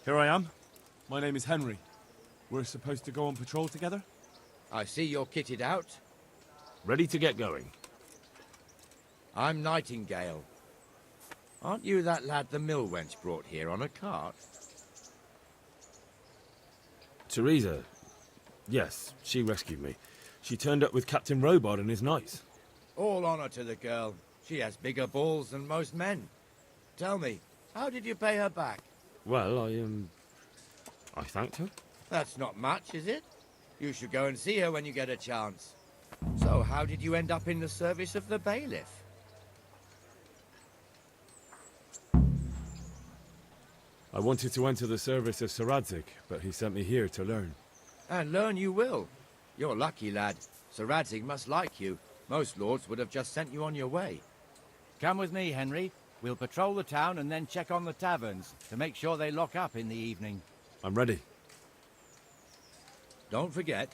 Here I am. My name is Henry. We're supposed to go on patrol together? I see you're kitted out. Ready to get going. I'm Nightingale. Aren't you that lad the mill wench brought here on a cart? Teresa. Yes, she rescued me. She turned up with Captain Robard and his knights. All honor to the girl. She has bigger balls than most men. Tell me, how did you pay her back? Well, I thanked her. That's not much, is it? You should go and see her when you get a chance. So, how did you end up in the service of the bailiff? I wanted to enter the service of Sir Radzig, but he sent me here to learn. And learn you will. You're lucky, lad. Sir Radzig must like you. Most lords would have just sent you on your way. Come with me, Henry. We'll patrol the town and then check on the taverns to make sure they lock up in the evening. I'm ready. Don't forget,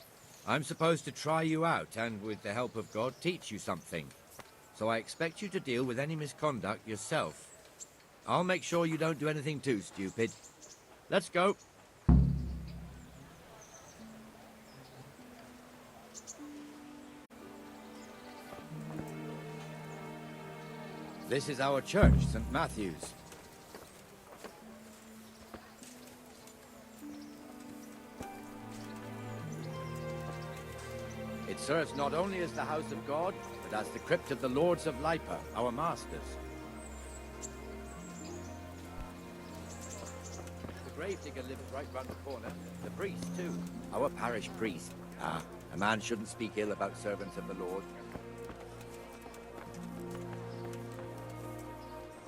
I'm supposed to try you out and, with the help of God, teach you something. So I expect you to deal with any misconduct yourself. I'll make sure you don't do anything too stupid. Let's go. This is our church, St. Matthew's. It serves not only as the house of God, but as the crypt of the Lords of Lipa, our masters. The gravedigger lives right round the corner. The priest, too. Our parish priest. Ah, a man shouldn't speak ill about servants of the Lord.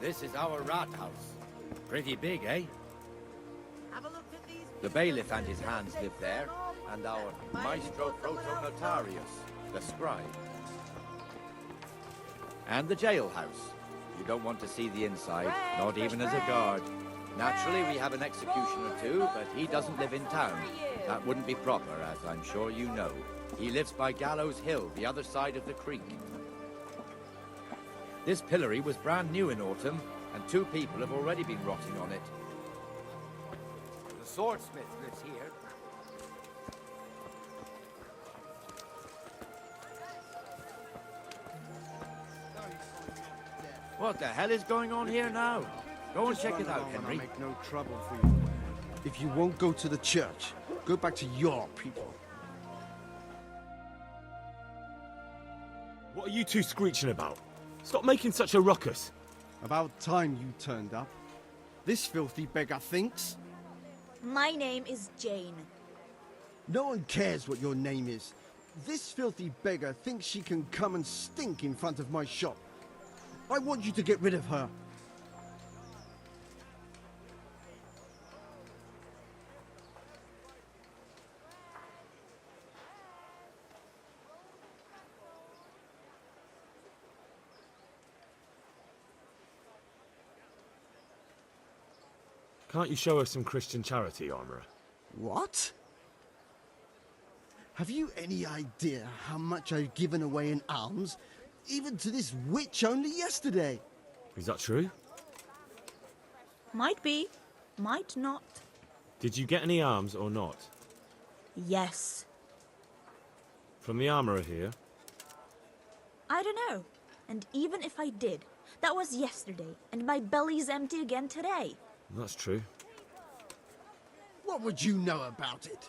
This is our rat house. Pretty big, eh? Have a look at these. The bailiff and his hands live there, and our maestro protonotarius, the scribe. And the jailhouse. You don't want to see the inside, not even as a guard. Naturally, we have an executioner too, but he doesn't live in town. That wouldn't be proper, as I'm sure you know. He lives by Gallows Hill, the other side of the creek. This pillory was brand new in autumn, and 2 people have already been rotting on it. The swordsmith lives here. What the hell is going on here now? Go and check it out, Henry. I'll make no trouble for you. If you won't go to the church, go back to your people. What are you two screeching about? Stop making such a ruckus. About time you turned up. This filthy beggar thinks. My name is Jane. No one cares what your name is. This filthy beggar thinks she can come and stink in front of my shop. I want you to get rid of her. Can't you show us some Christian charity, Armourer? What? Have you any idea how much I've given away in alms, even to this witch only yesterday? Is that true? Might be, might not. Did you get any arms or not? Yes. From the Armourer here? I don't know. And even if I did, that was yesterday, and my belly's empty again today. That's true. What would you know about it?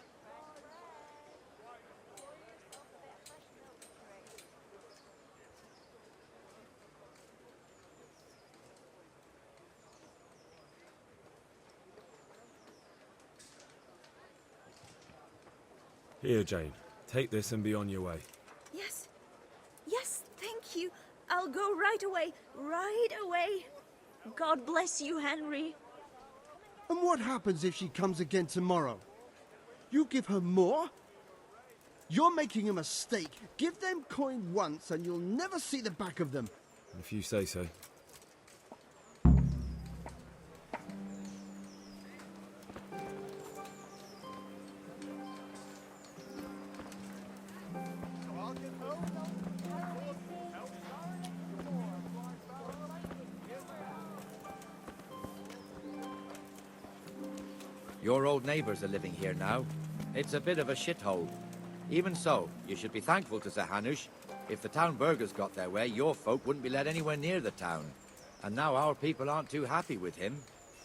Here, Jane. Take this and be on your way. Yes. Yes, thank you. I'll go right away. Right away. God bless you, Henry. And what happens if she comes again tomorrow? You give her more? You're making a mistake. Give them coin once and you'll never see the back of them. If you say so. Your old neighbors are living here now. It's a bit of a shithole. Even so, you should be thankful to Sir Hanush. If the town burghers got their way, your folk wouldn't be let anywhere near the town. And now our people aren't too happy with him.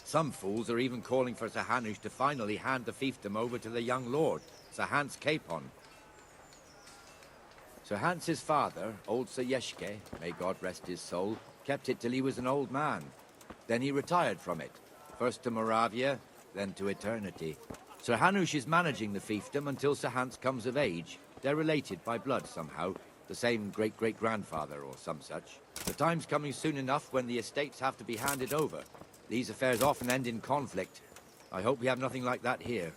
Some fools are even calling for Sir Hanush to finally hand the fiefdom over to the young lord, Sir Hans Capon. Sir Hans's father, old Sir Yeshke, may God rest his soul, kept it till he was an old man. Then he retired from it, first to Moravia, then to eternity. Sir Hanush is managing the fiefdom until Sir Hans comes of age. They're related by blood somehow, the same great-great-grandfather or some such. The time's coming soon enough when the estates have to be handed over. These affairs often end in conflict. I hope we have nothing like that here.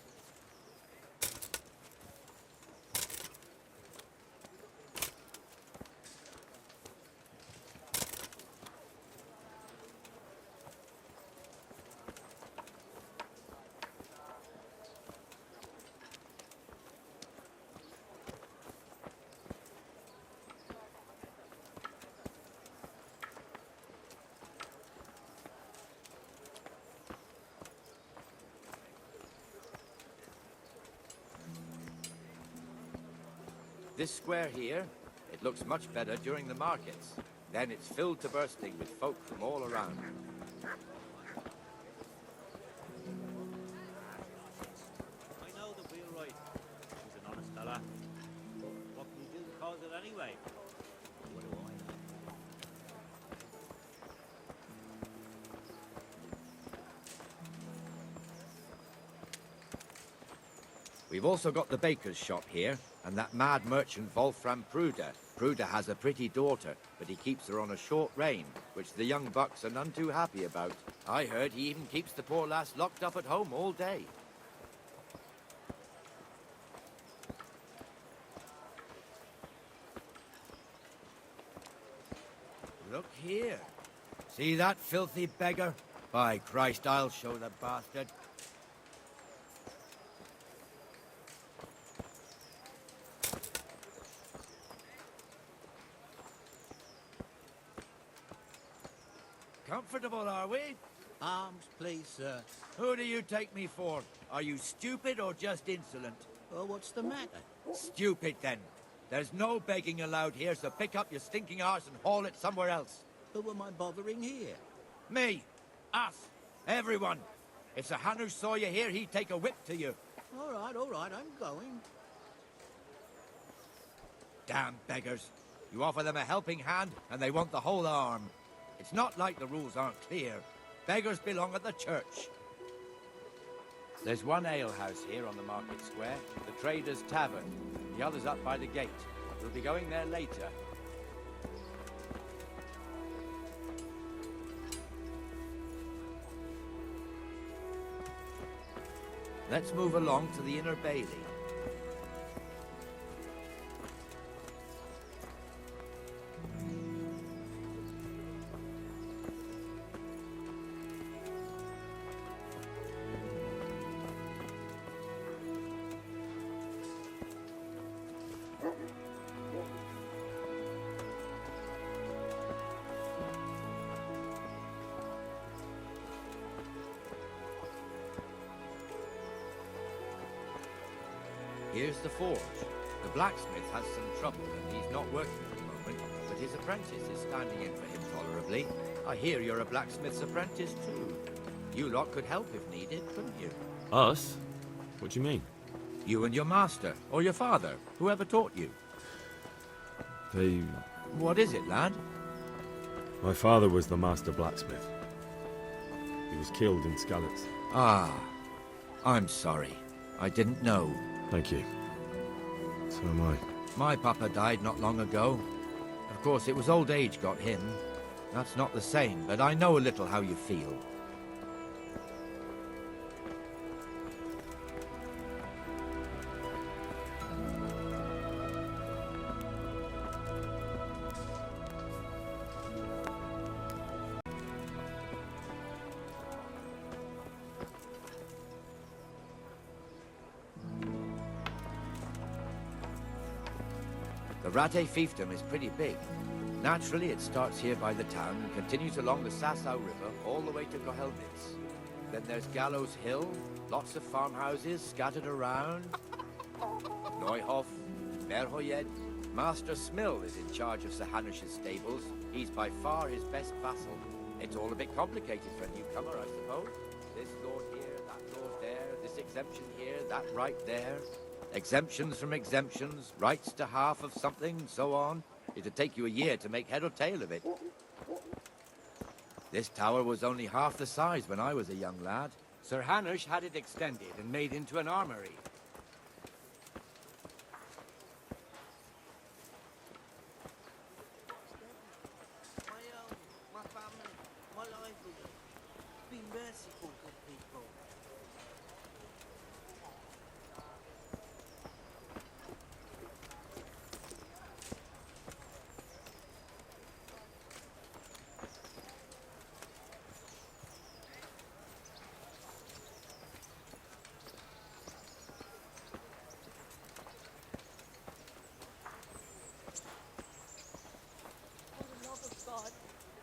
This square here, it looks much better during the markets. Then it's filled to bursting with folk from all around. I know the wheelwright. He's an honest fella. What can you do to cause it anyway? What do I know? We've also got the baker's shop here, and that mad merchant Wolfram Pruder. Pruder has a pretty daughter, but he keeps her on a short rein, which the young bucks are none too happy about. I heard he even keeps the poor lass locked up at home all day. Look here. See that filthy beggar? By Christ, I'll show the bastard. Comfortable, are we? Arms, please, sir. Who do you take me for? Are you stupid or just insolent? Oh, what's the matter? Stupid, then. There's no begging allowed here, so pick up your stinking arse and haul it somewhere else. Who am I bothering here? Me. Us. Everyone. If Sir Hanush saw you here, he'd take a whip to you. All right, I'm going. Damn beggars. You offer them a helping hand, and they want the whole arm. It's not like the rules aren't clear. Beggars belong at the church. There's one alehouse here on the market square, the Trader's Tavern. The other's up by the gate. We'll be going there later. Let's move along to the Inner Bailey. Here's the forge. The blacksmith has some trouble and he's not working at the moment, but his apprentice is standing in for him tolerably. I hear you're a blacksmith's apprentice too. You lot could help if needed, couldn't you? Us? What do you mean? You and your master, or your father, whoever taught you. They... What is it, lad? My father was the master blacksmith. He was killed in Skalitz. Ah, I'm sorry. I didn't know. Thank you. So am I. My papa died not long ago. Of course, it was old age got him. That's not the same, but I know a little how you feel. The Rate fiefdom is pretty big. Naturally, it starts here by the town and continues along the Sasau River all the way to Kohelnitz. Then there's Gallows Hill, lots of farmhouses scattered around. Neuhof, Merhoyed. Master Smill is in charge of Sir Hanush's stables. He's by far his best vassal. It's all a bit complicated for a newcomer, I suppose. This lord here, that lord there, this exemption here, that right there. Exemptions from exemptions, rights to half of something, so on. It'd take you a year to make head or tail of it. This tower was only half the size when I was a young lad. Sir Hanush had it extended and made into an armory. My family, my livelihood. Be merciful, good people. For the love of God,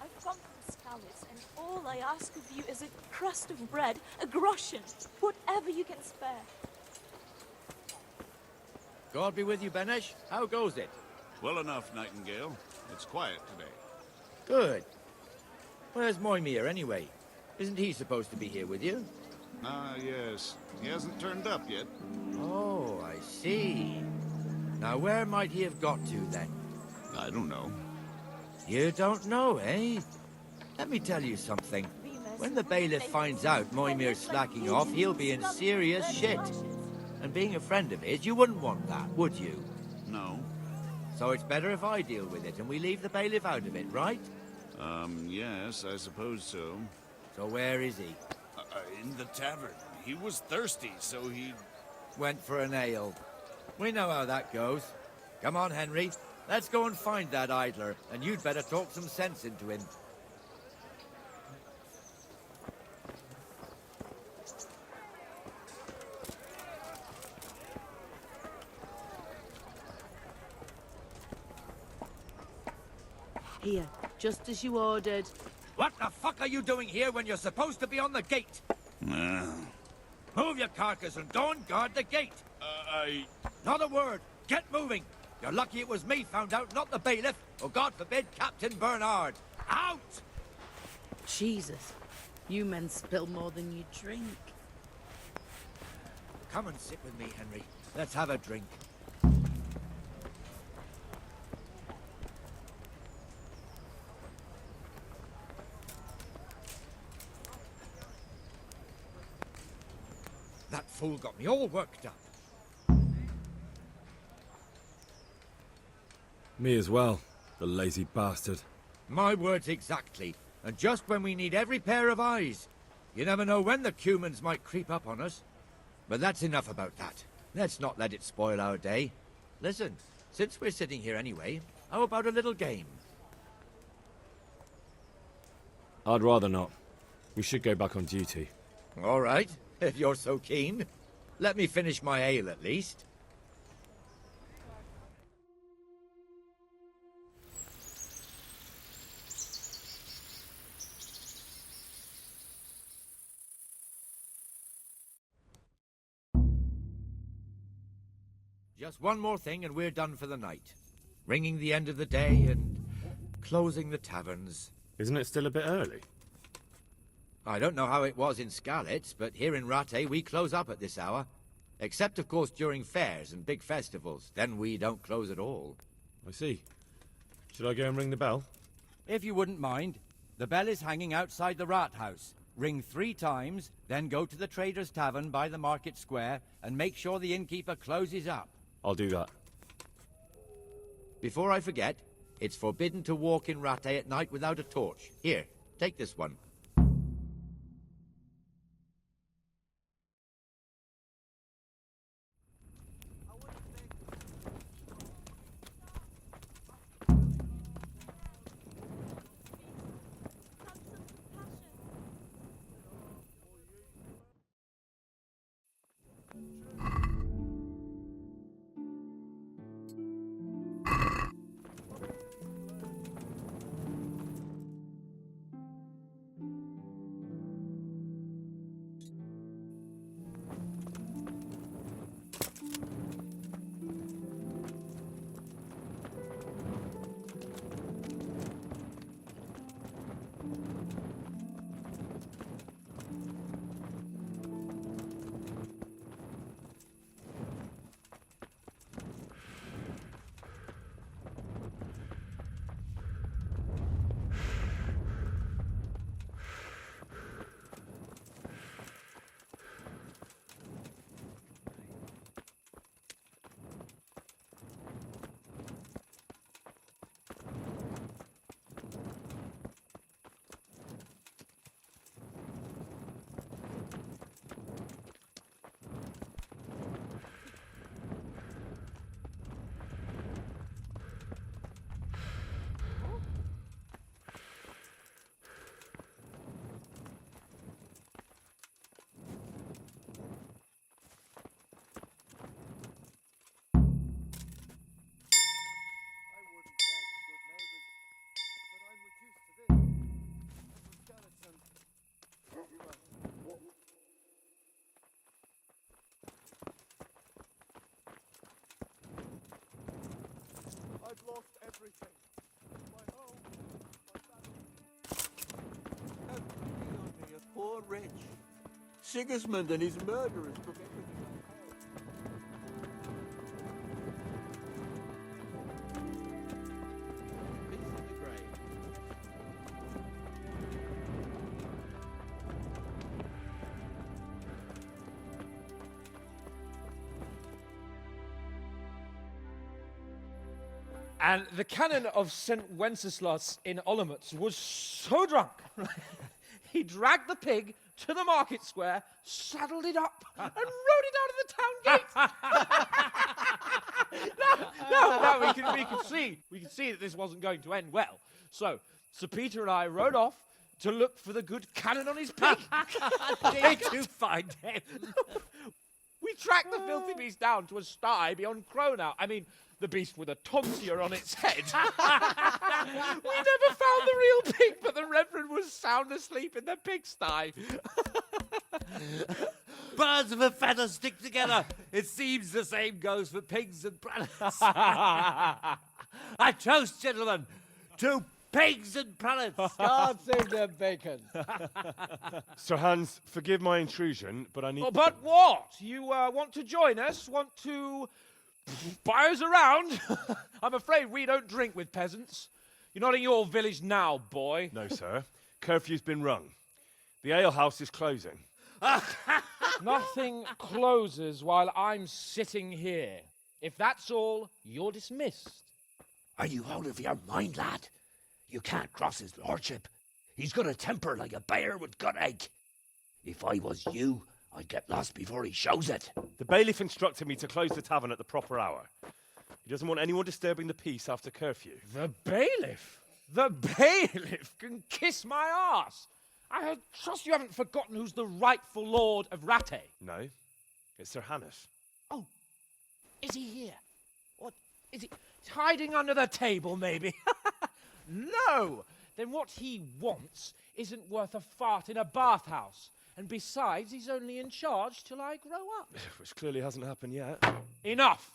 I've come from Scallis, and all I ask of you is a crust of bread, a groschen, whatever you can spare. God be with you, Benesh. How goes it? Well enough, Nightingale. It's quiet today. Good. Where's Moimir, anyway? Isn't he supposed to be here with you? Ah, yes. He hasn't turned up yet. Oh, I see. Now, where might he have got to, then? I don't know. You don't know, eh? Let me tell you something. When the bailiff finds out Moimir's slacking off, he'll be in serious shit. And being a friend of his, you wouldn't want that, would you? No. So it's better if I deal with it and we leave the bailiff out of it, right? Yes, I suppose so. So where is he? In the tavern. He was thirsty, so he... Went for an ale. We know how that goes. Come on, Henry. Let's go and find that idler, and you'd better talk some sense into him. Here, just as you ordered. What the fuck are you doing here when you're supposed to be on the gate? Move your carcass and don't guard the gate. Not a word. Get moving. You're lucky it was me found out, not the bailiff, or God forbid, Captain Bernard. Out! Jesus, you men spill more than you drink. Come and sit with me, Henry. Let's have a drink. That fool got me all worked up. Me as well, the lazy bastard. My words exactly. And just when we need every pair of eyes. You never know when the Cumans might creep up on us. But that's enough about that. Let's not let it spoil our day. Listen, since we're sitting here anyway, how about a little game? I'd rather not. We should go back on duty. All right, if you're so keen. Let me finish my ale at least. Just one more thing and we're done for the night. Ringing the end of the day and closing the taverns. Isn't it still a bit early? I don't know how it was in Skalitz, but here in Rattay we close up at this hour. Except, of course, during fairs and big festivals. Then we don't close at all. I see. Should I go and ring the bell? If you wouldn't mind, the bell is hanging outside the rat house. Ring 3 times, then go to the Trader's Tavern by the market square and make sure the innkeeper closes up. I'll do that. Before I forget, it's forbidden to walk in Rattay at night without a torch. Here, take this one. Sigismund and his murderers took everything. And the canon of St. Wenceslas in Olomouc was so drunk, he dragged the pig to the market square, saddled it up, and rode it out of the town gate. No, we can see that this wasn't going to end well. So Sir Peter and I rode off to look for the good canon on his pig. Did you find him? We tracked the filthy beast down to a sty beyond Cronow. I mean, the beast with a tonsure on its head. We never found the real pig, but the Reverend was sound asleep in the pigsty. Birds of a feather stick together. It seems the same goes for pigs and prelates. I toast, gentlemen, to pigs and prelates. God save their bacon. Sir Hans, forgive my intrusion, but I need... Oh, but what? You want to join us? Want to buy us around? I'm afraid we don't drink with peasants. You're not in your village now, boy. No, sir. Curfew's been rung. The alehouse is closing. Nothing closes while I'm sitting here. If that's all, you're dismissed. Are you out of your mind, lad? You can't cross his lordship. He's got a temper like a bear with gut ache. If I was you, I'd get lost before he shows it. The bailiff instructed me to close the tavern at the proper hour. He doesn't want anyone disturbing the peace after curfew. The bailiff? The bailiff can kiss my arse. I trust you haven't forgotten who's the rightful lord of Rattay. No, it's Sir Hannes. Oh, is he here? What, is he hiding under the table, maybe? No! Then what he wants isn't worth a fart in a bathhouse. And besides, he's only in charge till I grow up. Which clearly hasn't happened yet. Enough!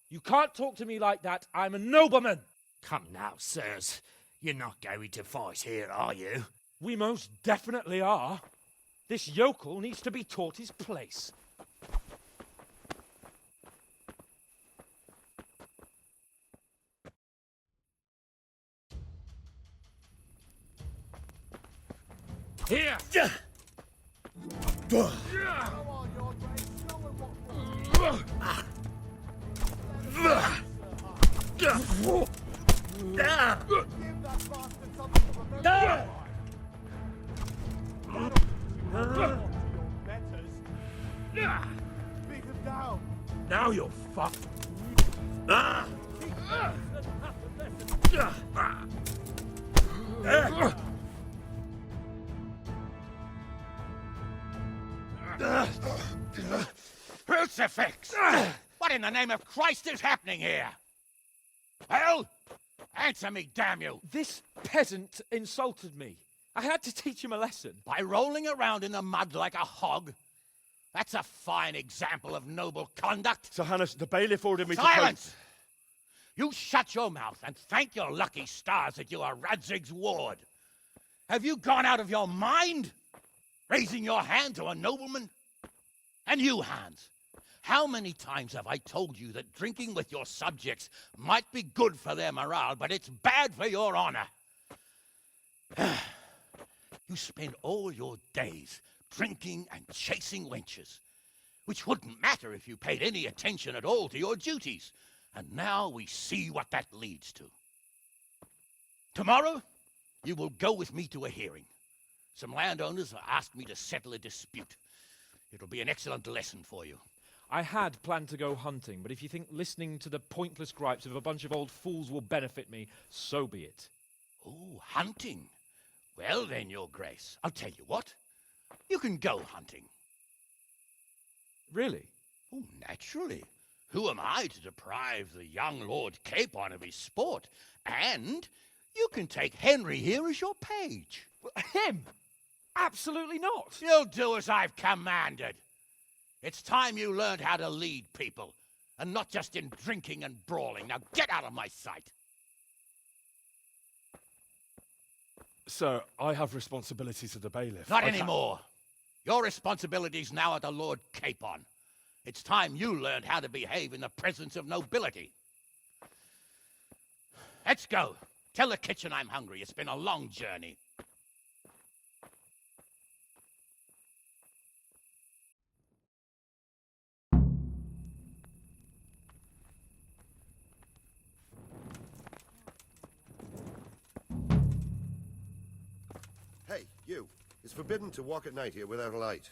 You can't talk to me like that. I'm a nobleman. Come now, sirs. You're not going to fight here, are you? We most definitely are. This yokel needs to be taught his place. Here! Now you're fucked. Crucifix! What in the name of Christ is happening here? Well, answer me, damn you! This peasant insulted me. I had to teach him a lesson. By rolling around in the mud like a hog? That's a fine example of noble conduct. Sir Hannes, the bailiff ordered me to... Silence! You shut your mouth and thank your lucky stars that you are Radzig's ward. Have you gone out of your mind? Raising your hand to a nobleman? And you, Hans, how many times have I told you that drinking with your subjects might be good for their morale, but it's bad for your honor? You spend all your days drinking and chasing wenches, which wouldn't matter if you paid any attention at all to your duties. And now we see what that leads to. Tomorrow, you will go with me to a hearing. Some landowners have asked me to settle a dispute. It'll be an excellent lesson for you. I had planned to go hunting, but if you think listening to the pointless gripes of a bunch of old fools will benefit me, so be it. Oh, hunting. Well then, Your Grace, I'll tell you what. You can go hunting. Really? Oh, naturally. Who am I to deprive the young Lord Capon of his sport? And you can take Henry here as your page. Him? Absolutely not. You'll do as I've commanded. It's time you learned how to lead people, and not just in drinking and brawling. Now get out of my sight. Sir, I have responsibilities to the bailiff. Not anymore. Your responsibilities now are the Lord Capon. It's time you learned how to behave in the presence of nobility. Let's go. Tell the kitchen I'm hungry. It's been a long journey. Hey, you. It's forbidden to walk at night here without a light.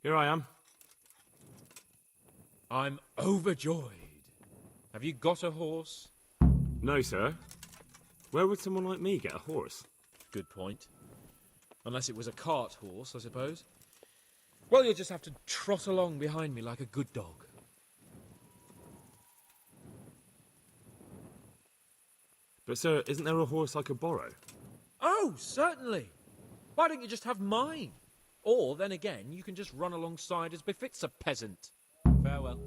Here I am. I'm overjoyed. Have you got a horse? No, sir. Where would someone like me get a horse? Good point. Unless it was a cart horse, I suppose. Well, you'll just have to trot along behind me like a good dog. But, sir, isn't there a horse I could borrow? Oh, certainly. Why don't you just have mine? Or, then again, you can just run alongside as befits a peasant. Farewell.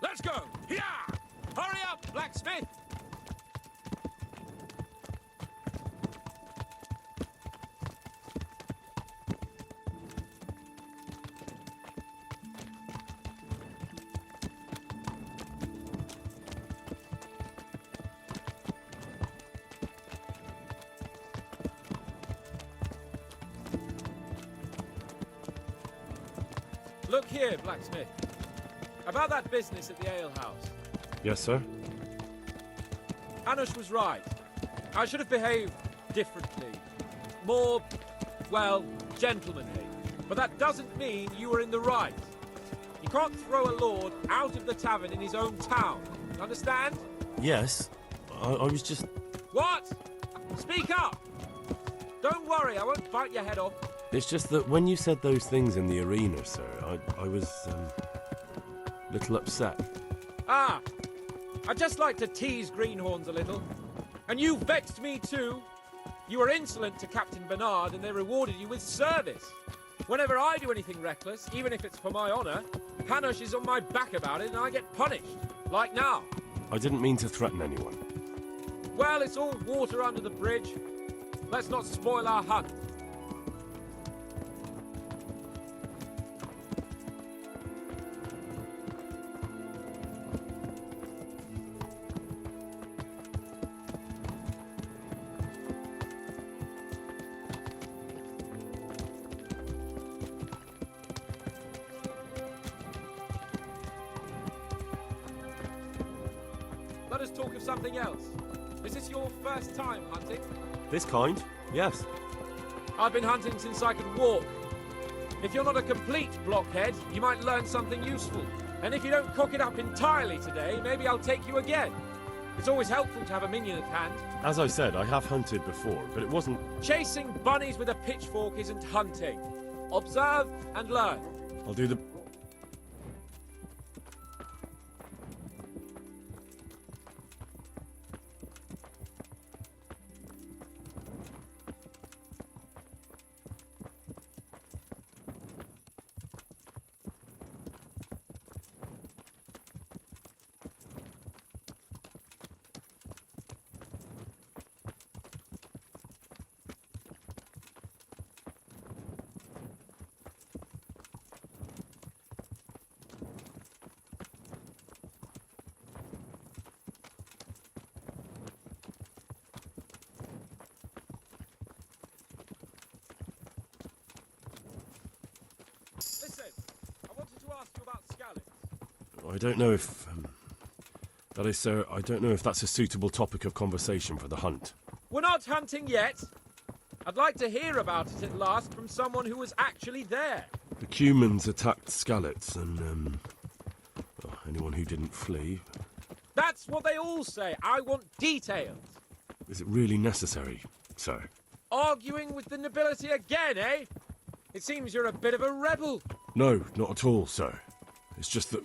Let's go! Yeah! Hurry up, blacksmith! Look here, blacksmith. About that business at the alehouse. Yes, sir. Hanush was right. I should have behaved differently. More, well, gentlemanly. But that doesn't mean you were in the right. You can't throw a lord out of the tavern in his own town. Understand? Yes. I was just... What? Speak up! Don't worry, I won't bite your head off. It's just that when you said those things in the arena, sir, I was, a little upset. Ah! I just like to tease greenhorns a little. And you vexed me too. You were insolent to Captain Bernard and they rewarded you with service. Whenever I do anything reckless, even if it's for my honour, Hanush is on my back about it and I get punished. Like now. I didn't mean to threaten anyone. Well, it's all water under the bridge. Let's not spoil our hunt. Let us talk of something else. Is this your first time hunting? This kind? Yes. I've been hunting since I could walk. If you're not a complete blockhead, you might learn something useful. And if you don't cock it up entirely today, maybe I'll take you again. It's always helpful to have a minion at hand. As I said, I have hunted before, but it wasn't... Chasing bunnies with a pitchfork isn't hunting. Observe and learn. I'll do the... I don't know if... that is, sir, I don't know if that's a suitable topic of conversation for the hunt. We're not hunting yet. I'd like to hear about it at last from someone who was actually there. The Cumans attacked Skallets and, well, anyone who didn't flee. That's what they all say. I want details. Is it really necessary, sir? Arguing with the nobility again, eh? It seems you're a bit of a rebel. No, not at all, sir. It's just that...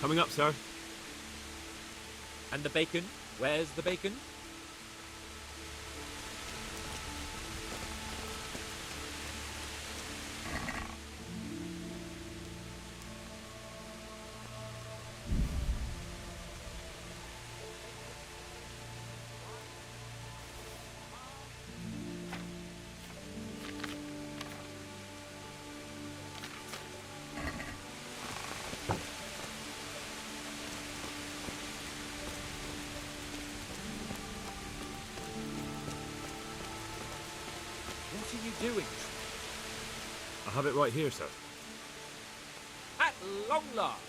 Coming up, sir. And the bacon? Where's the bacon? What are you doing? I have it right here, sir. At long last!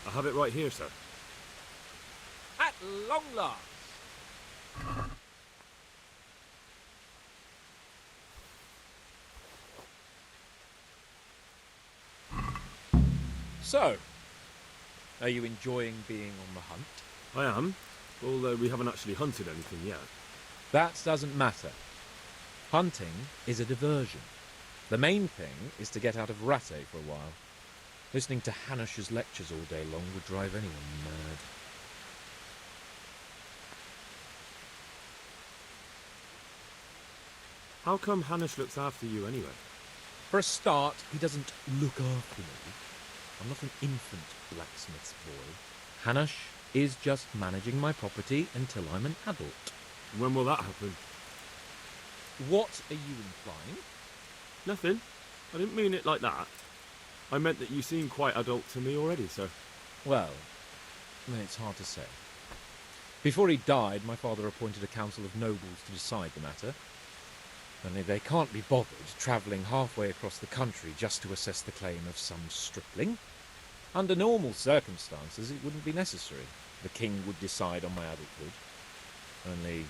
I have it right here, sir. At long last! So, are you enjoying being on the hunt? I am, although we haven't actually hunted anything yet. That doesn't matter. Hunting is a diversion. The main thing is to get out of Rattay for a while. Listening to Hanush's lectures all day long would drive anyone mad. How come Hanush looks after you anyway? For a start, he doesn't look after me. I'm not an infant blacksmith's boy. Hanush is just managing my property until I'm an adult. When will that happen? What are you implying? Nothing. I didn't mean it like that. I meant that you seem quite adult to me already, sir. Well, it's hard to say. Before he died, my father appointed a council of nobles to decide the matter. Only they can't be bothered travelling halfway across the country just to assess the claim of some stripling. Under normal circumstances, it wouldn't be necessary. The king would decide on my adulthood. Only...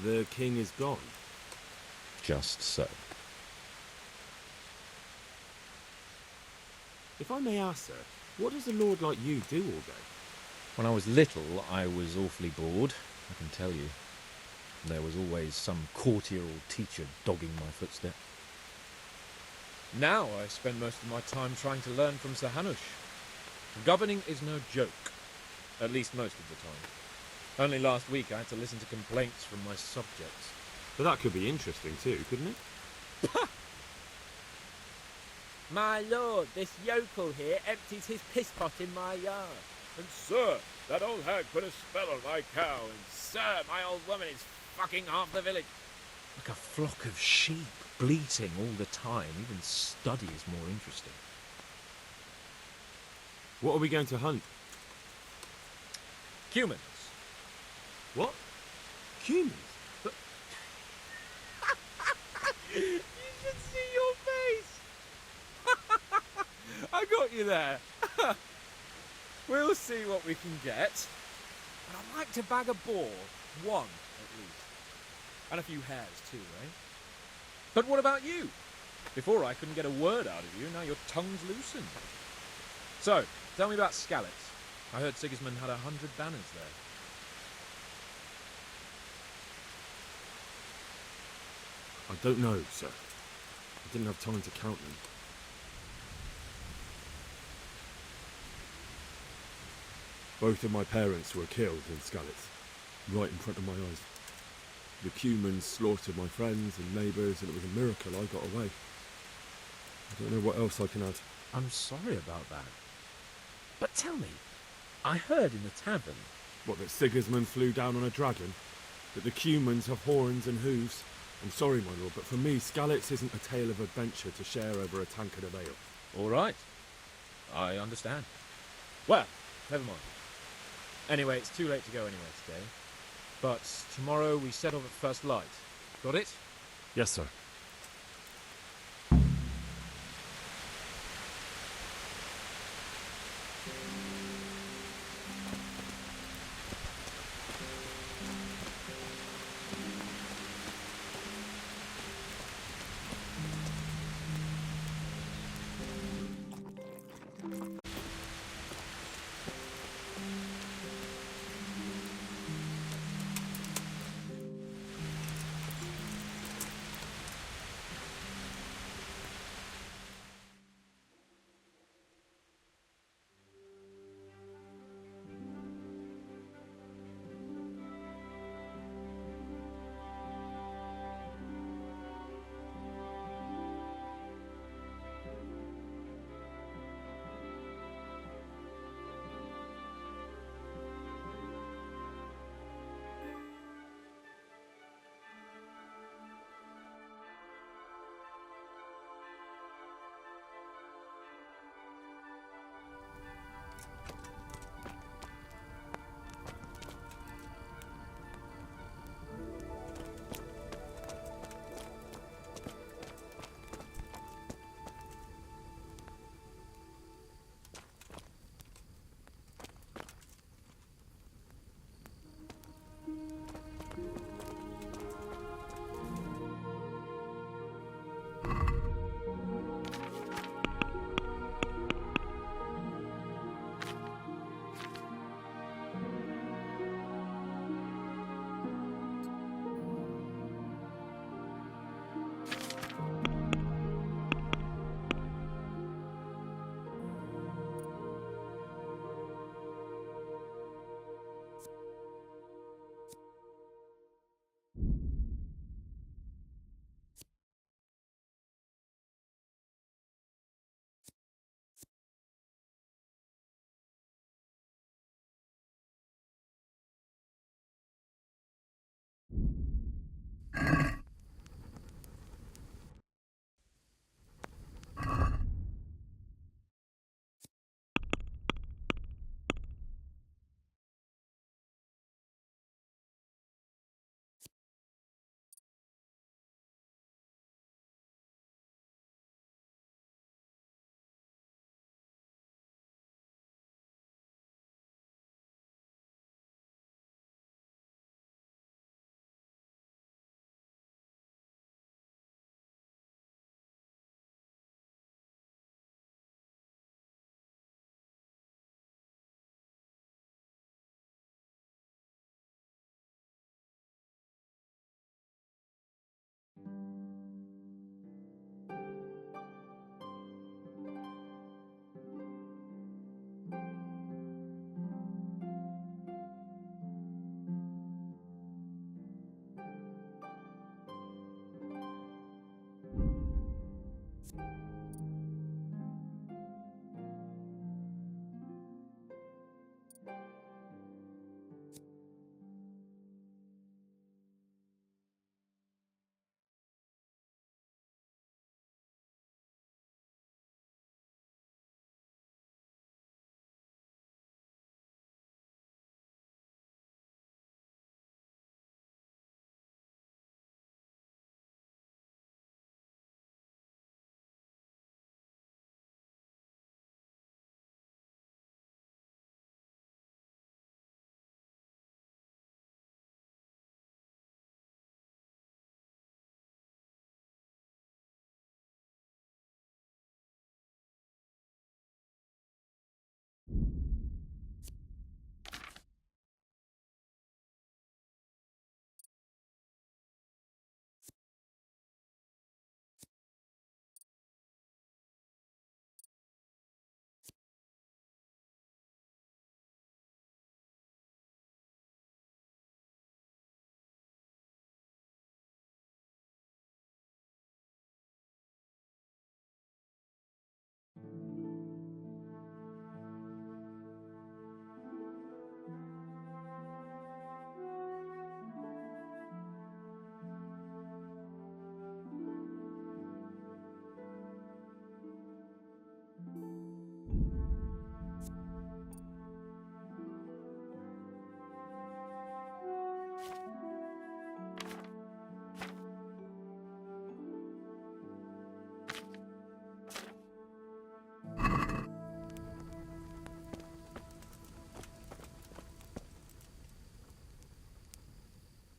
The king is gone. Just so. If I may ask, sir, what does a lord like you do all day? When I was little, I was awfully bored, I can tell you. There was always some courtier or teacher dogging my footstep. Now I spend most of my time trying to learn from Sir Hanush. Governing is no joke, at least most of the time. Only last week I had to listen to complaints from my subjects. But that could be interesting too, couldn't it? My lord, this yokel here empties his piss pot in my yard. And sir, that old hag put a spell on my cow, and sir, my old woman is fucking half the village. Like a flock of sheep, bleating all the time. Even study is more interesting. What are we going to hunt? Humans. What? Humans? But... You should see your face! I got you there. We'll see what we can get. But I'd like to bag a boar. One, at least. And a few hares, too, eh? But what about you? Before I couldn't get a word out of you, now your tongue's loosened. So, tell me about Skalitz. I heard Sigismund had 100 banners there. I don't know, sir. I didn't have time to count them. Both of my parents were killed in Skalitz, right in front of my eyes. The Cumans slaughtered my friends and neighbours, and it was a miracle I got away. I don't know what else I can add. I'm sorry about that. But tell me, I heard in the tavern... What, that Sigismund flew down on a dragon? That the Cumans have horns and hooves? I'm sorry, my lord, but for me, Skalitz isn't a tale of adventure to share over a tankard of ale. All right. I understand. Well, never mind. Anyway, it's too late to go anywhere today. But tomorrow we set off at first light. Got it? Yes, sir.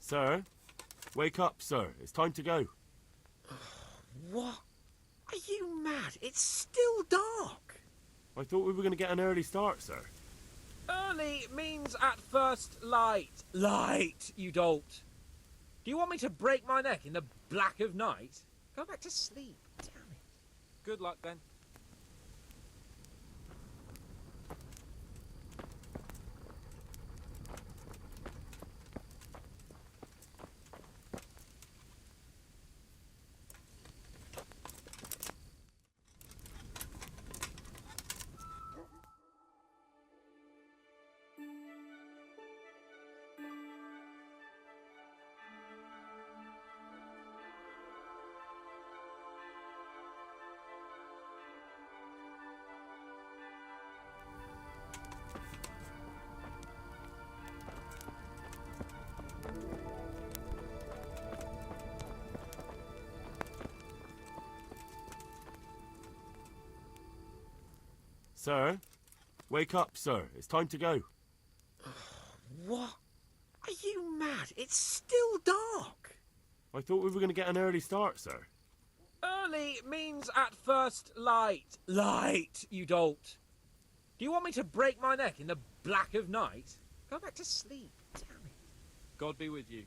Sir? Wake up, sir. It's time to go. What? Are you mad? It's still dark. I thought we were going to get an early start, sir. Early means at first light. Light, you dolt. Do you want me to break my neck in the black of night? Go back to sleep. Damn it. Good luck, then. Sir? Wake up, sir. It's time to go. What? Are you mad? It's still dark. I thought we were going to get an early start, sir. Early means at first light. Light, you dolt. Do you want me to break my neck in the black of night? Go back to sleep. Damn it. God be with you.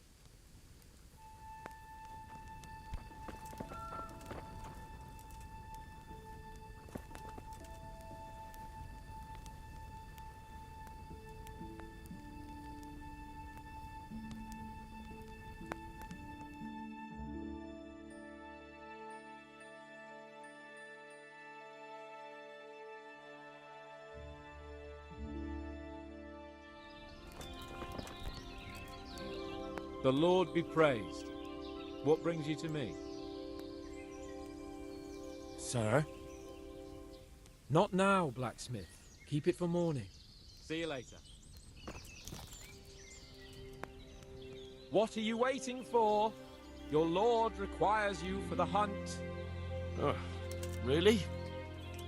The Lord be praised. What brings you to me? Sir? Not now, blacksmith. Keep it for morning. See you later. What are you waiting for? Your lord requires you for the hunt. Oh, really?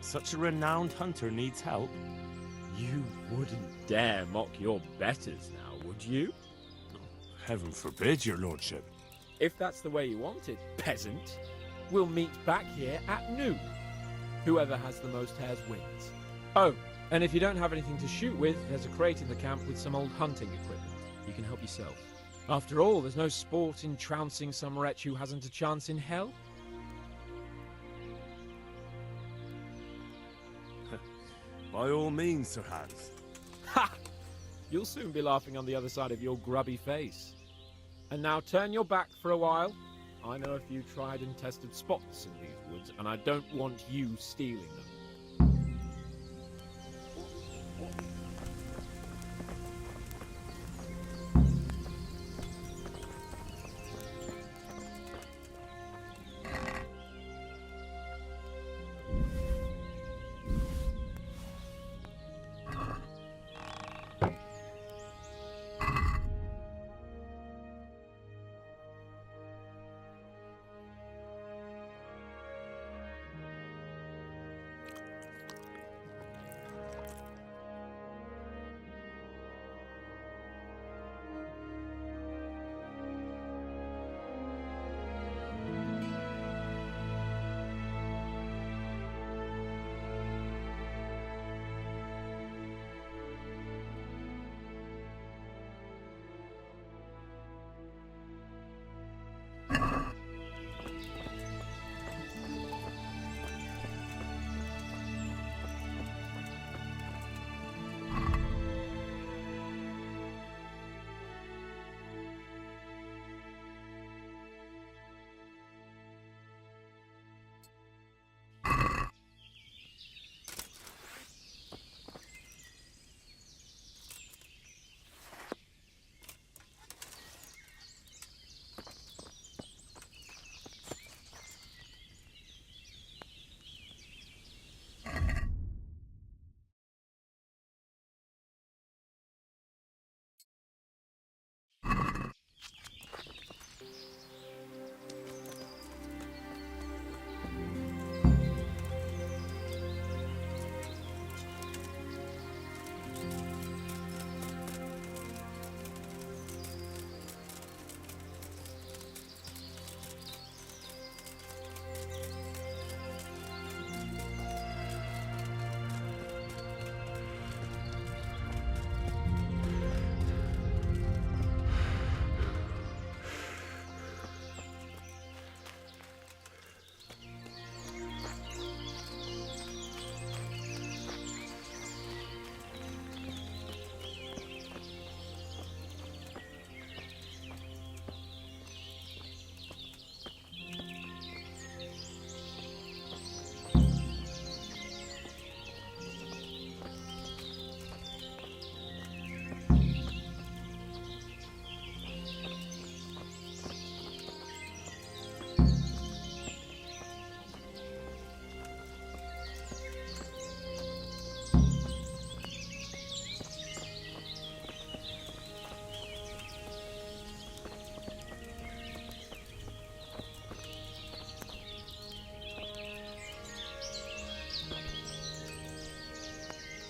Such a renowned hunter needs help? You wouldn't dare mock your betters now, would you? Heaven forbid, your lordship. If that's the way you want it, peasant, we'll meet back here at noon. Whoever has the most hares wins. Oh, and if you don't have anything to shoot with, there's a crate in the camp with some old hunting equipment. You can help yourself. After all, there's no sport in trouncing some wretch who hasn't a chance in hell. By all means, Sir Hans. Ha! You'll soon be laughing on the other side of your grubby face. And now turn your back for a while. I know a few tried and tested spots in these woods, and I don't want you stealing them.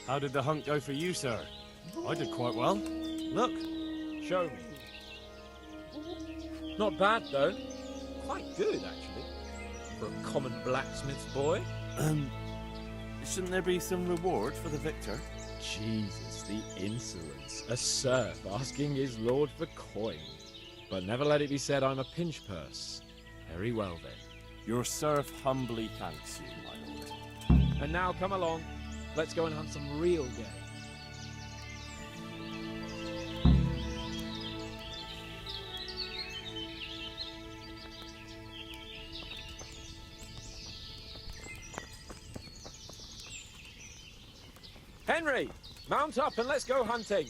How did the hunt go for you, sir? I did quite well. Look. Show me. Not bad, though. Quite good, actually. For a common blacksmith's boy. Shouldn't there be some reward for the victor? Jesus, the insolence. A serf asking his lord for coin. But never let it be said I'm a pinch purse. Very well, then. Your serf humbly thanks you, my lord. And now, come along. Let's go and hunt some real game. Henry, mount up and let's go hunting.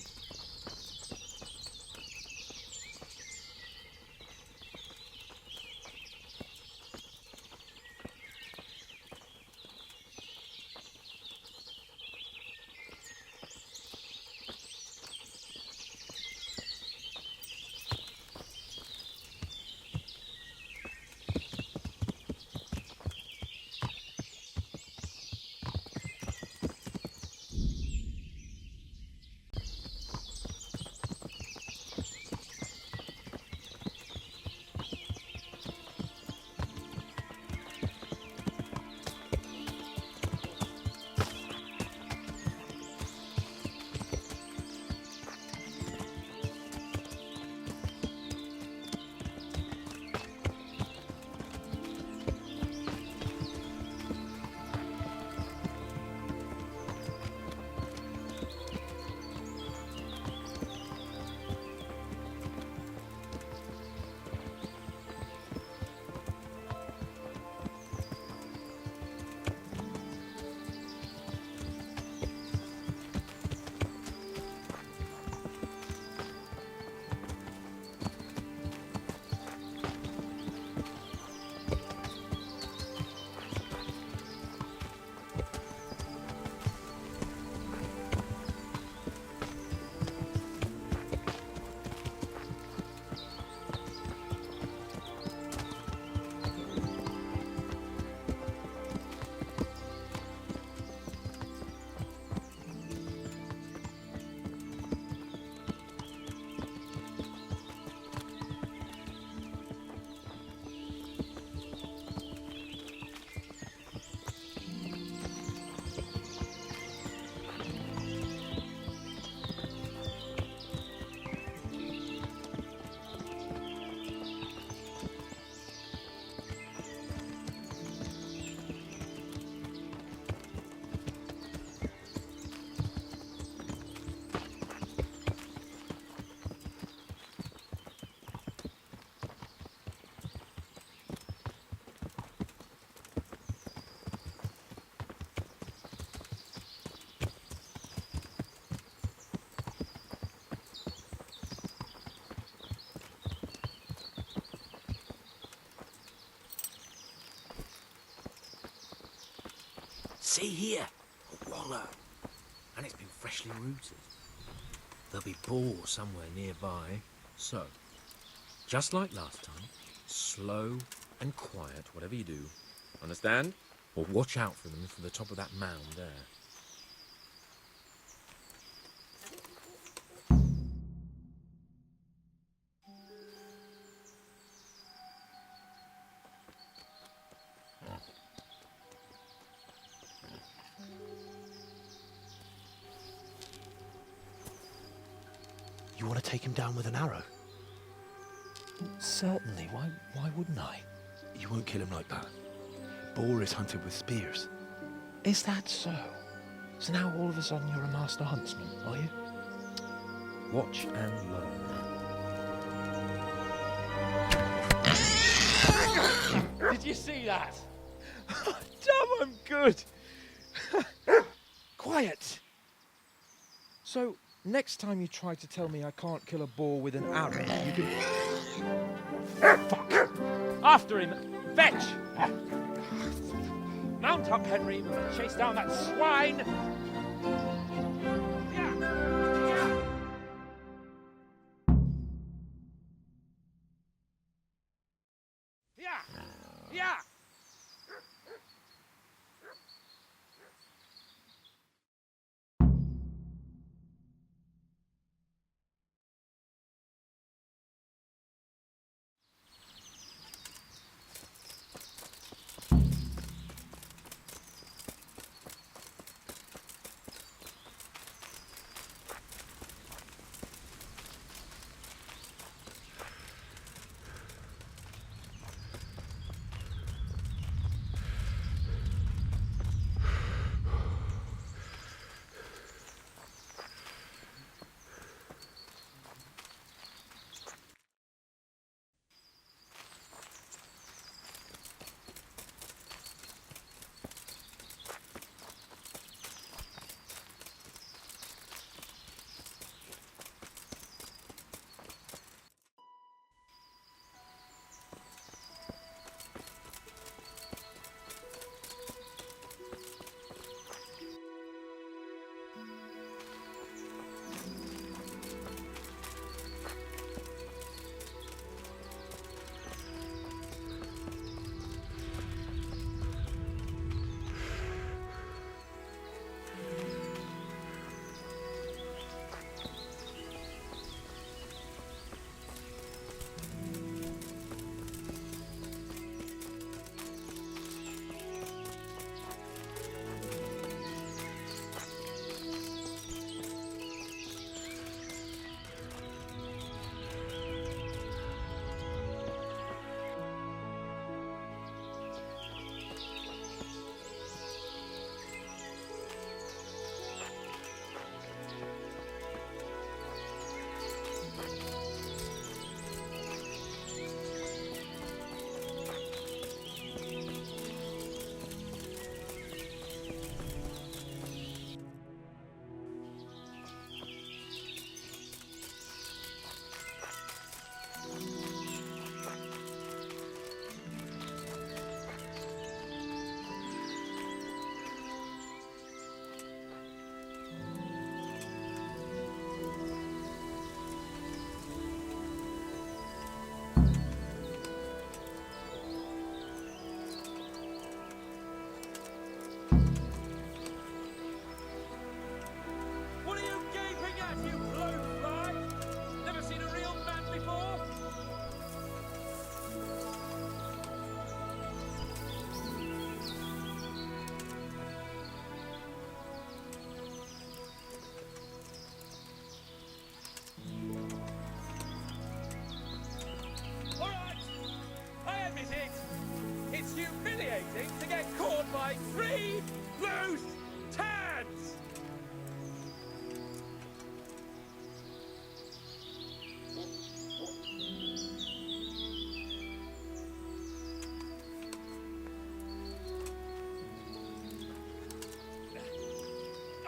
See here, a wallow, and it's been freshly rooted. There'll be boar somewhere nearby, so, just like last time, slow and quiet, whatever you do. Understand? Or watch out for them from the top of that mound there. You want to take him down with an arrow? Certainly, why wouldn't I? You won't kill him like that. Boar is hunted with spears. Is that so? So now all of a sudden you're a master huntsman, are you? Watch and learn. Did you see that? Damn, I'm good. Quiet. So, next time you try to tell me I can't kill a boar with an arrow, you can... Fuck! After him! Fetch! Mount up, Henry. We're going to chase down that swine! Yeah!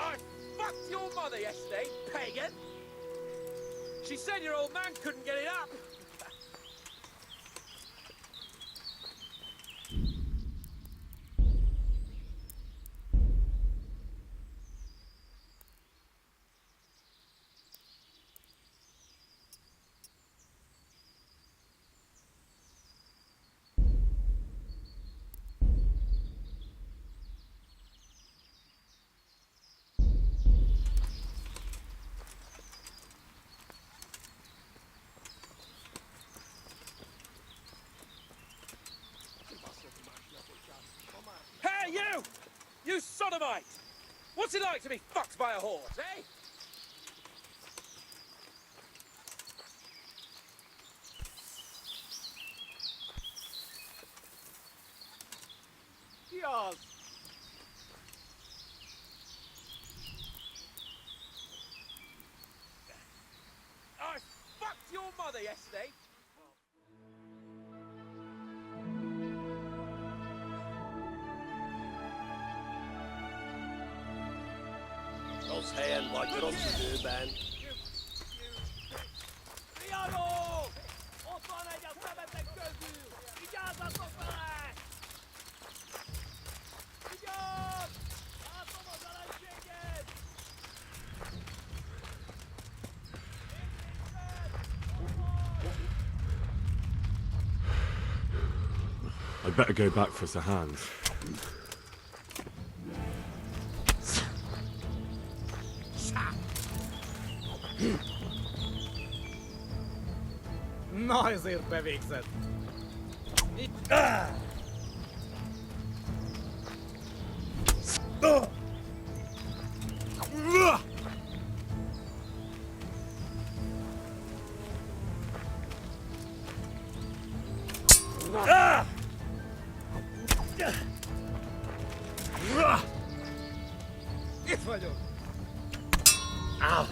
I fucked your mother yesterday, pagan! She said your old man couldn't get it up! Hey, you! You sodomite! What's it like to be fucked by a horse, eh? Yours! I fucked your mother yesterday! Als hij en wat er op de deur bent. Riano! Ontvangen je met de keuken! Ja, dat is wel echt! Ja! Laat ons wel een chicken! I'd better go back for some hands. Na, ezért bevégzett. Itt vagyok. Ah!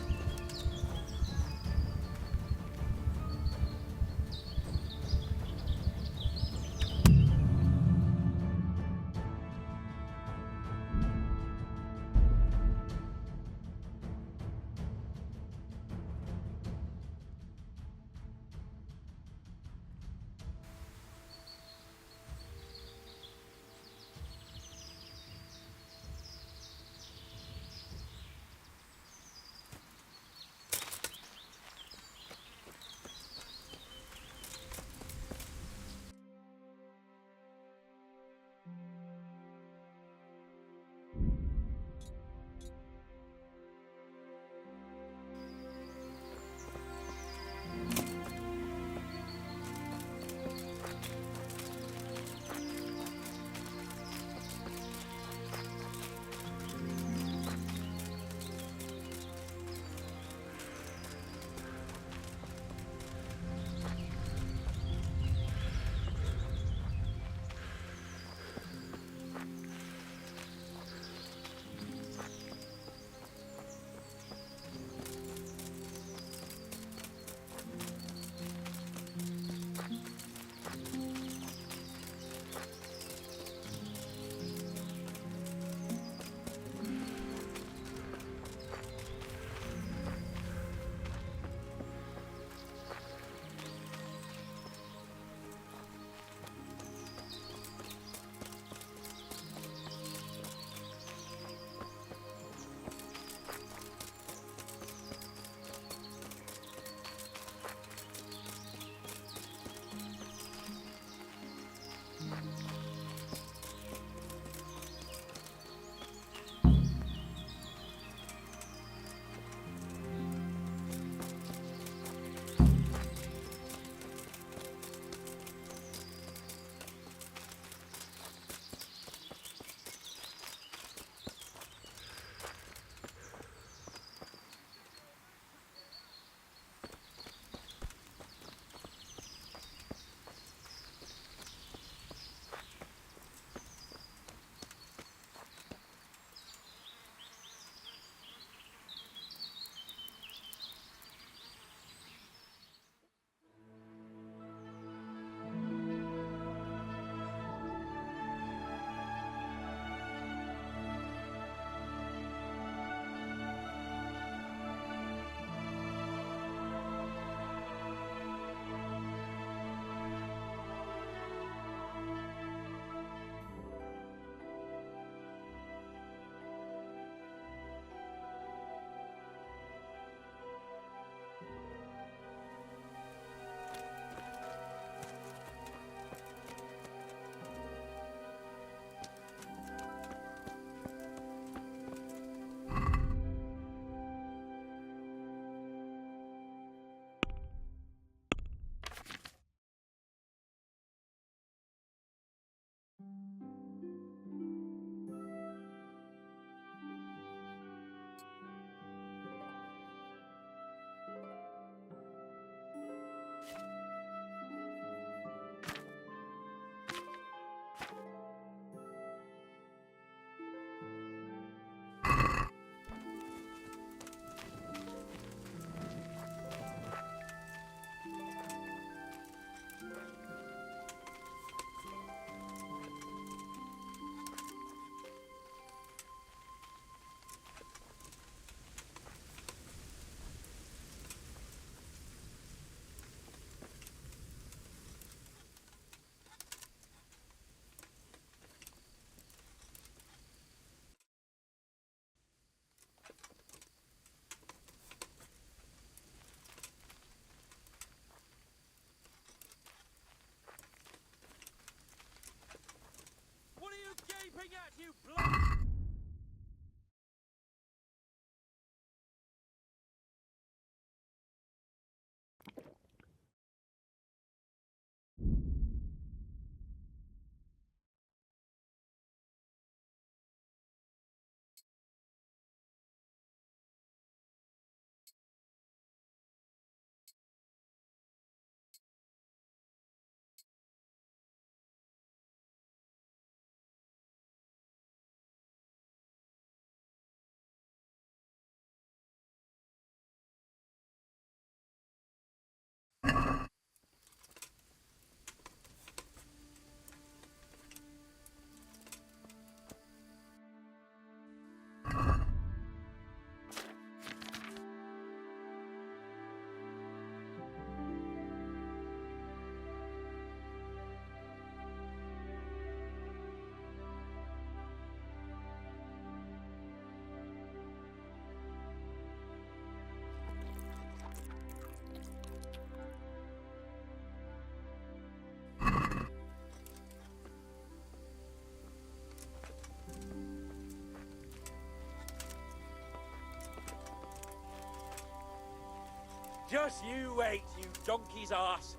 Just you wait, you donkey's arse.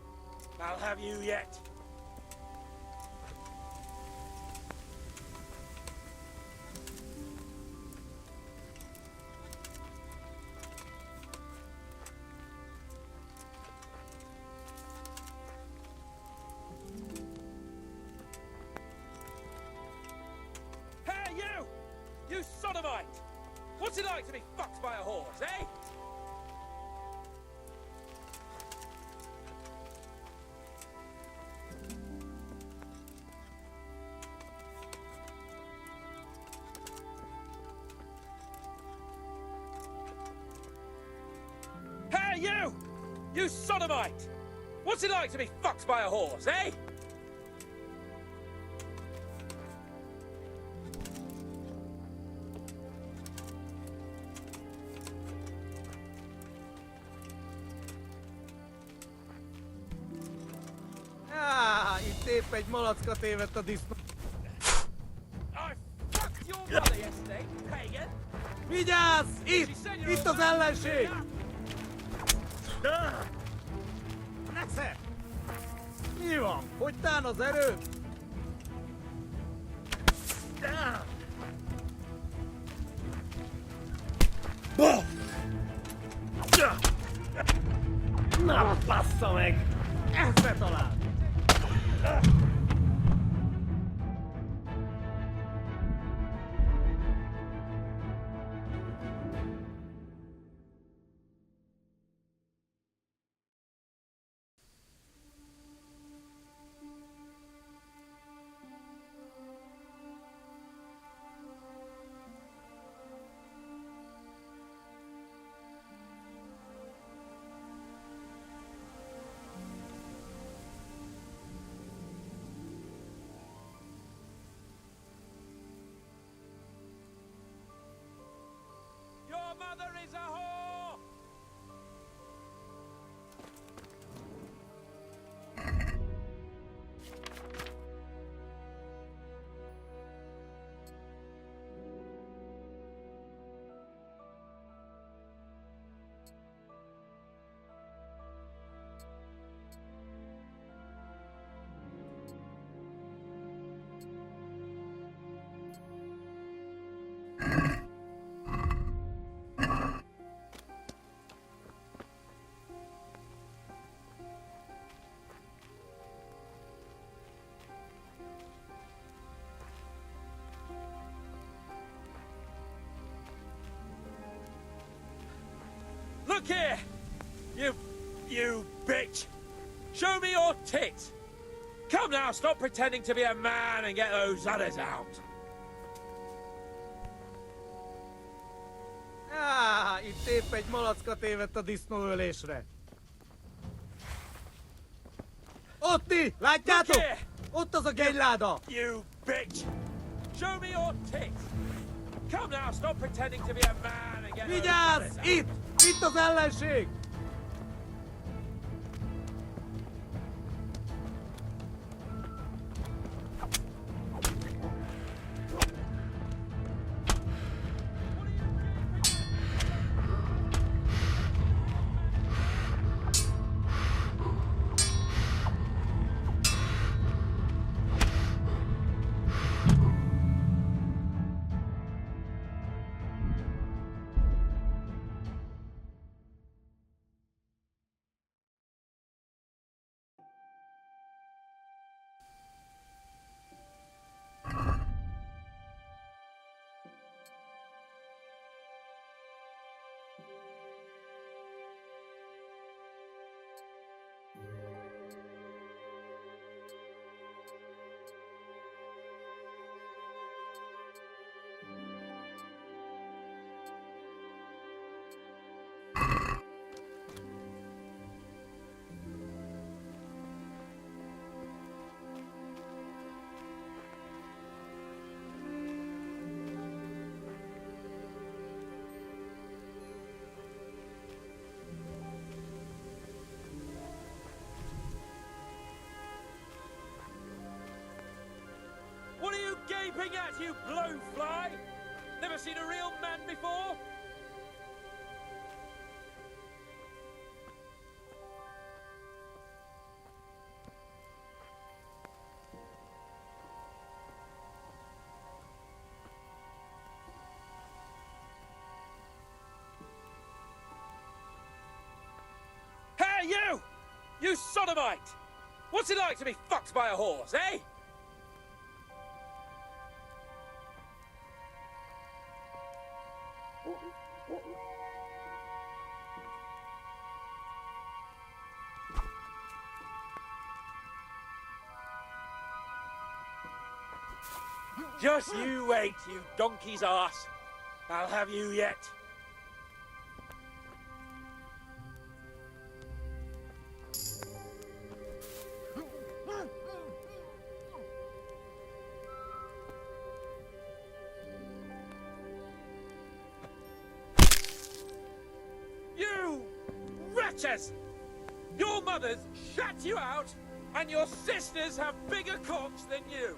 I'll have you yet. Hey, you! You sodomite! What's it like to be fucked by a horse, eh? Hey, you! You sodomite! What's it like to be fucked by a horse, eh? Itt épp egy malackot évett a disznó. I fucked your mother yesterday, pagan! Vigyázz! Itt az ellenség! Nesze! Mi van? Fogytán az erő? Na, bassza meg! Ezre talán! Your mother is a whore! Look here! You bitch! Show me your tits! Come now, stop pretending to be a man and get those others out! Itt épp egy malackot évett a disznóölésre. Ott ti! Látjátok? Ott az a gényláda! You bitch! Show me your tits! Come now, stop pretending to be a man and get Vigyázz! those others out! Itt! Itt az ellenség! What are you gaping at, you blowfly? Never seen a real man before? You sodomite! What's it like to be fucked by a horse, eh? Just you wait, you donkey's arse. I'll have you yet. You wretches! Your mothers shut you out, and your sisters have bigger cocks than you.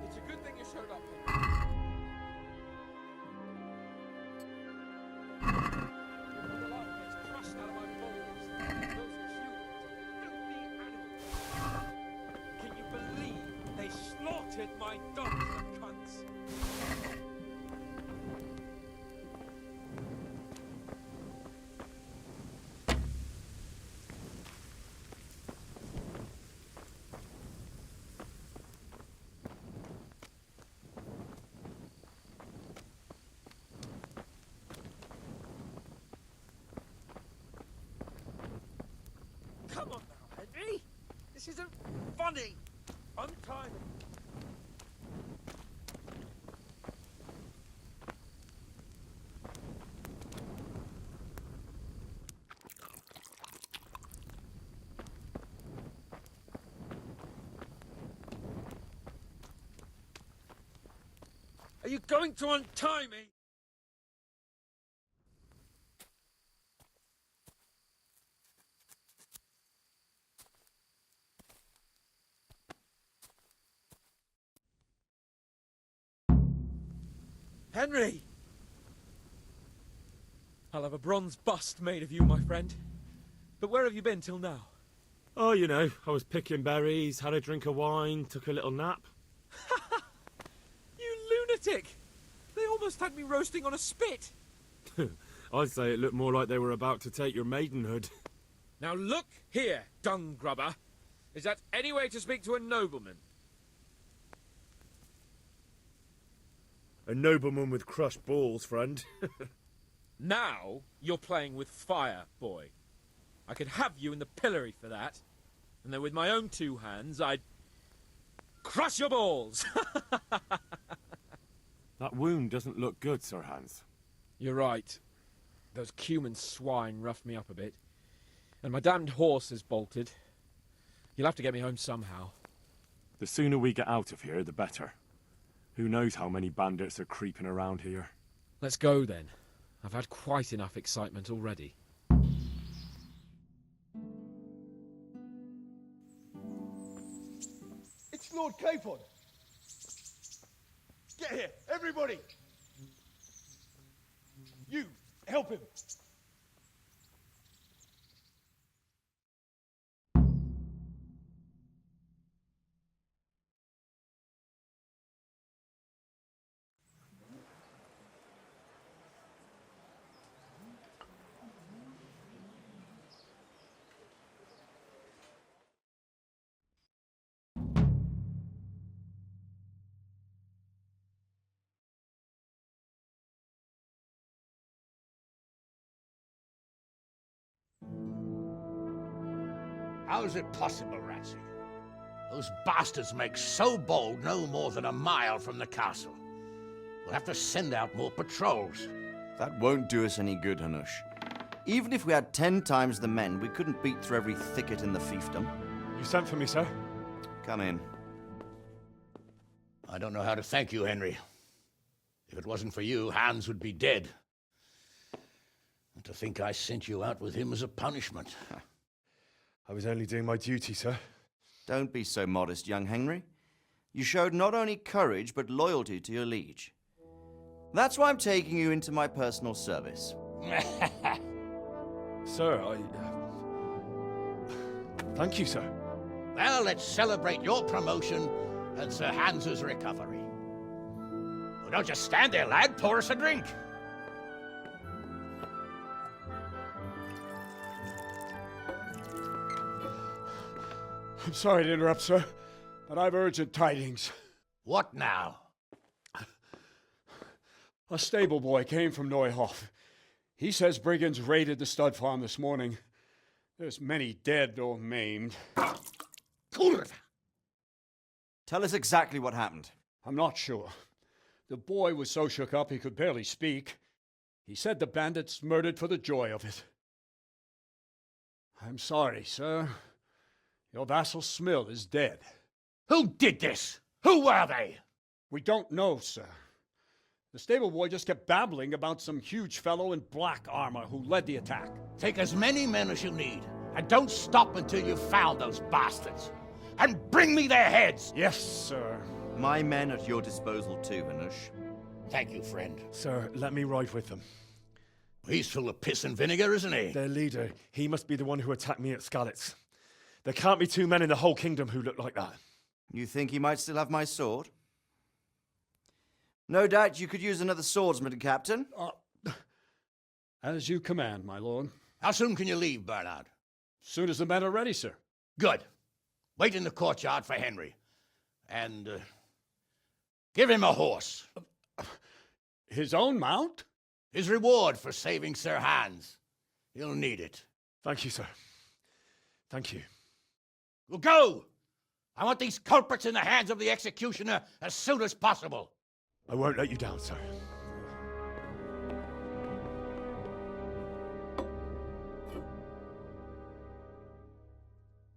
It's a good thing you showed up. The life gets crushed out of my balls. Those cute, filthy animals. Can you believe they slaughtered my dogs, the cunts? Come on now, Henry! This isn't funny! Untie me! Are you going to untie me? Henry! I'll have a bronze bust made of you, my friend. But where have you been till now? Oh, you know, I was picking berries, had a drink of wine, took a little nap. You lunatic! They almost had me roasting on a spit! I'd say it looked more like they were about to take your maidenhood. Now look here, dung grubber. Is that any way to speak to a nobleman? A nobleman with crushed balls, friend. Now you're playing with fire, boy. I could have you in the pillory for that. And then with my own two hands, I'd crush your balls! That wound doesn't look good, Sir Hans. You're right. Those cumin swine roughed me up a bit. And my damned horse is bolted. You'll have to get me home somehow. The sooner we get out of here, the better. Who knows how many bandits are creeping around here? Let's go, then. I've had quite enough excitement already. It's Lord Capon. Get here, everybody. You, help him. How is it possible, Ratsy? Those bastards make so bold no more than a mile from the castle. We'll have to send out more patrols. That won't do us any good, Hanush. Even if we had 10 times the men, we couldn't beat through every thicket in the fiefdom. You sent for me, sir? Come in. I don't know how to thank you, Henry. If it wasn't for you, Hans would be dead. And to think I sent you out with him as a punishment. I was only doing my duty, sir. Don't be so modest, young Henry. You showed not only courage, but loyalty to your liege. That's why I'm taking you into my personal service. Sir, thank you, sir. Well, let's celebrate your promotion and Sir Hans's recovery. Well, don't just stand there, lad. Pour us a drink. I'm sorry to interrupt, sir, but I've urgent tidings. What now? A stable boy came from Neuhof. He says brigands raided the stud farm this morning. There's many dead or maimed. Tell us exactly what happened. I'm not sure. The boy was so shook up he could barely speak. He said the bandits murdered for the joy of it. I'm sorry, sir. Your vassal Smill is dead. Who did this? Who were they? We don't know, sir. The stable boy just kept babbling about some huge fellow in black armor who led the attack. Take as many men as you need, and don't stop until you've found those bastards. And bring me their heads! Yes, sir. My men at your disposal too, Hanush. Thank you, friend. Sir, let me ride with them. He's full of piss and vinegar, isn't he? Their leader, he must be the one who attacked me at Skalitz. There can't be two men in the whole kingdom who look like that. You think he might still have my sword? No doubt you could use another swordsman, Captain. As you command, my lord. How soon can you leave, Bernard? Soon as the men are ready, sir. Good. Wait in the courtyard for Henry. And, give him a horse. His own mount? His reward for saving Sir Hans. He'll need it. Thank you, sir. Thank you. Well, go! I want these culprits in the hands of the executioner as soon as possible. I won't let you down, sir.